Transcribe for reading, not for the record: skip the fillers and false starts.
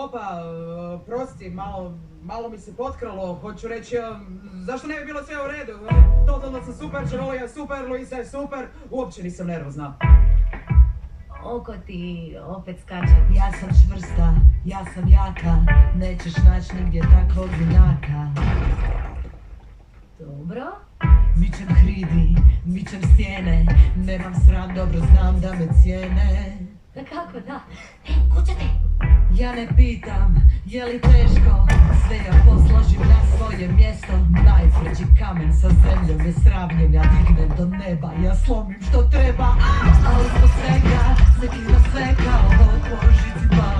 Opa, prosti, malo mi se potkralo, hoću reći, zašto ne bi bilo sve u redu? Totalno sam super, Čarolija je super, Luisa je super, uopće nisam nervozna. Oko ti opet skače. Ja sam čvrsta, ja sam jaka, nećeš naći nigdje takvog junaka. Dobro. Mičem hridi, mičem stijene, nemam sram, dobro znam da me cijene. Da kako da? Kucate! Ja ne pitam, je li teško, sve ja posložim na svoje mjesto. Najtvrđi kamen sa zemljom je sravnjen, ja dignem do neba, ja slomim što treba. Ali zbog svega, se kida sve kao po žici pala.